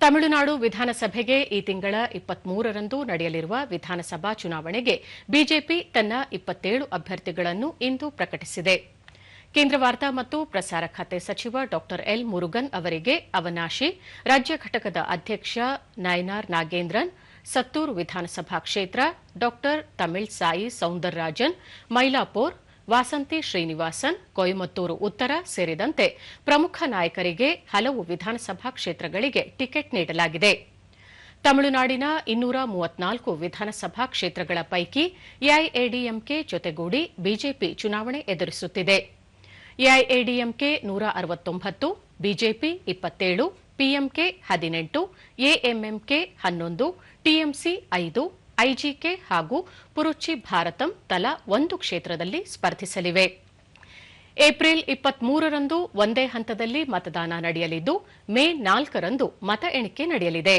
ತಮಿಳುನಾಡು ವಿಧಾನಸಭೆಗೆ ಈ ತಿಂಗಳ 23ರಂದು ನಡೆಯಲಿರುವ ವಿಧಾನಸಭಾ ಚುನಾವಣೆಗೆ ಬಿಜೆಪಿ ತನ್ನ 27 ಅಭ್ಯರ್ಥಿಗಳನ್ನು ಇಂದು ಪ್ರಕಟಿಸಿದೆ. ಕೇಂದ್ರ ವಾರ್ತಾ ಮತ್ತು ಪ್ರಸಾರ ಖಾತೆ ಸಚಿವ ಡಾ ಎಲ್ ಮುರುಗನ್ ಅವರಿಗೆ ಅವನಾಶಿ, ರಾಜ್ಯ ಘಟಕದ ಅಧ್ಯಕ್ಷ ನಯನಾರ್ ನಾಗೇಂದ್ರನ್, ಸತ್ತೂರು ವಿಧಾನಸಭಾ ಕ್ಷೇತ್ರ ಡಾ ತಮಿಳ್ಸಾಯಿ ಸೌಂದರರಾಜನ್, ಮೈಲಾಪುರ್, ವಾಸಂತಿ ಶ್ರೀನಿವಾಸನ್, ಕೊಯಮತ್ತೂರು ಉತ್ತರ ಸೇರಿದಂತೆ ಪ್ರಮುಖ ನಾಯಕರಿಗೆ ಹಲವು ವಿಧಾನಸಭಾ ಕ್ಷೇತ್ರಗಳಿಗೆ ಟಿಕೆಟ್ ನೀಡಲಾಗಿದೆ. ತಮಿಳುನಾಡಿನ 234 ವಿಧಾನಸಭಾ ಕ್ಷೇತ್ರಗಳ ಪೈಕಿ ಎಐಎಡಿಎಂಕೆ ಜೊತೆಗೂಡಿ ಬಿಜೆಪಿ ಚುನಾವಣೆ ಎದುರಿಸುತ್ತಿದೆ. AIADMK 169, BJP 27, PMK 18, AMMK 11, TMC 5, ಐಜಿಕೆ ಹಾಗೂ ಪುರುಚಿ ಭಾರತಂ ತಲಾ 1 ಕ್ಷೇತ್ರದಲ್ಲಿ ಸ್ಪರ್ಧಿಸಲಿವೆ. ಏಪ್ರಿಲ್ 23ರಂದು ಒಂದೇ ಹಂತದಲ್ಲಿ ಮತದಾನ ನಡೆಯಲಿದ್ದು, ಮೇ 4ರಂದು ಮತ ಎಣಿಕೆ ನಡೆಯಲಿದೆ.